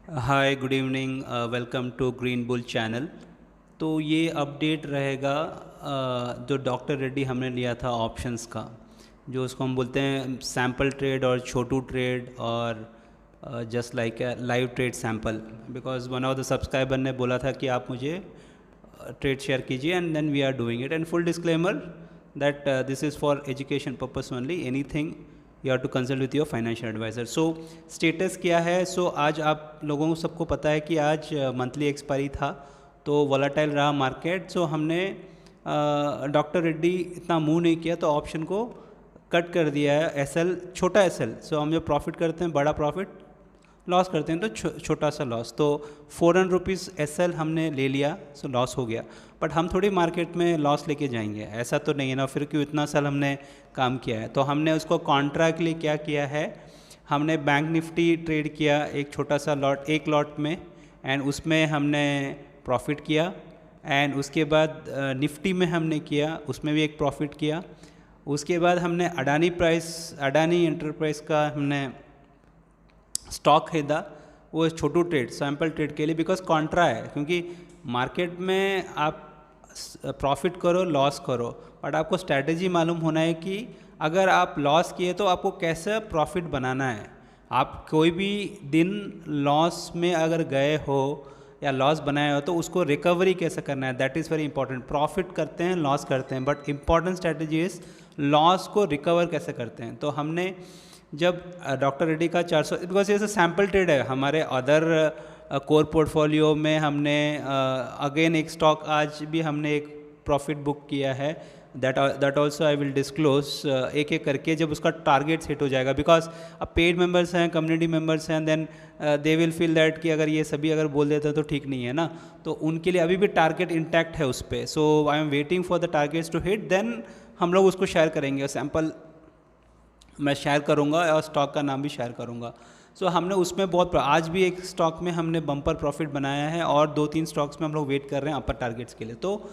Hi, good evening, welcome to Green Bull channel. तो ये update रहेगा जो डॉक्टर रेड्डी हमने लिया था ऑप्शंस का, जो उसको हम बोलते हैं सैम्पल ट्रेड और छोटू ट्रेड और just like a live trade sample. Because one of the subscriber ने बोला था कि आप मुझे ट्रेड शेयर कीजिए and then we are doing it. And full disclaimer that this is for education purpose only, anything you have to consult with your financial advisor. So status क्या है? सो आज आप लोगों को सबको पता है कि आज मंथली एक्सपायरी था, तो वोलाटाइल रहा मार्केट। सो हमने डॉक्टर रेड्डी इतना मूव नहीं किया तो ऑप्शन को कट कर दिया है, एसएल छोटा एसएल। सो हम जो प्रॉफिट करते हैं बड़ा प्रॉफिट, लॉस करते हैं तो छोटा सा लॉस। तो 400 रुपीज़ एसएल हमने ले लिया, सो लॉस हो गया। बट हम थोड़ी मार्केट में लॉस लेके जाएंगे, ऐसा तो नहीं है ना, फिर क्यों इतना साल हमने काम किया है। तो हमने उसको कॉन्ट्रा के लिए क्या किया है, हमने बैंक निफ्टी ट्रेड किया एक छोटा सा लॉट, एक लॉट में, एंड उसमें हमने प्रॉफिट किया। एंड उसके बाद निफ्टी में हमने किया, उसमें भी एक प्रॉफिट किया। उसके बाद हमने अडानी एंटरप्राइज का हमने स्टॉक खरीदा, वो छोटू ट्रेड सैम्पल ट्रेड के लिए, बिकॉज कॉन्ट्रा है। क्योंकि मार्केट में आप प्रॉफिट करो लॉस करो, बट आपको स्ट्रैटेजी मालूम होना है कि अगर आप लॉस किए तो आपको कैसे प्रॉफिट बनाना है। आप कोई भी दिन लॉस में अगर गए हो या लॉस बनाए हो तो उसको रिकवरी कैसे करना है, that is very important. Profit करते हैं लॉस करते हैं, but important strategy is loss को रिकवर कैसे करते हैं। तो हमने जब डॉक्टर रेड्डी का 400, बिकॉज ये सैम्पल ट्रेड है, हमारे अदर कोर पोर्टफोलियो में हमने अगेन एक स्टॉक आज भी हमने एक प्रॉफिट बुक किया है, that also I will disclose एक एक करके जब उसका टारगेट हिट हो जाएगा। बिकॉज अब पेड मेंबर्स हैं, कम्युनिटी मेंबर्स हैं, then they will feel that कि अगर ये सभी अगर बोल देते हैं तो ठीक नहीं है ना, तो उनके लिए अभी भी टारगेट इंटैक्ट है उस पर। So I am waiting for the targets to hit, then हम लोग उसको शेयर करेंगे। सैम्पल मैं शेयर करूंगा और स्टॉक का नाम भी शेयर करूंगा। सो हमने उसमें बहुत, आज भी एक स्टॉक में हमने बम्पर प्रॉफिट बनाया है और 2-3 स्टॉक्स में हम लोग वेट कर रहे हैं अपर टारगेट्स के लिए। तो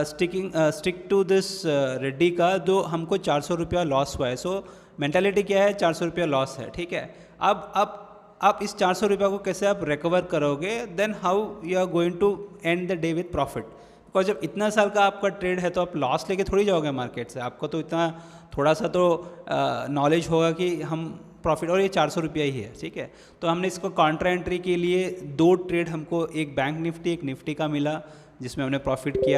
स्टिक टू दिस रेड्डी का जो हमको 400 रुपया लॉस हुआ है। सो मेंटालिटी क्या है, 400 रुपया लॉस है, ठीक है। अब आप इस 400 रुपया को कैसे आप रिकवर करोगे, then how you are going to end the day with profit. Because जब इतना साल का आपका ट्रेड है तो आप लॉस लेके थोड़ी जाओगे मार्केट से, आपको तो इतना थोड़ा सा तो नॉलेज होगा कि हम प्रॉफिट, और ये 400 रुपया ही है, ठीक है। तो हमने इसको कॉन्ट्रा एंट्री के लिए 2 ट्रेड हमको, एक बैंक निफ्टी एक निफ्टी का मिला जिसमें हमने प्रॉफिट किया।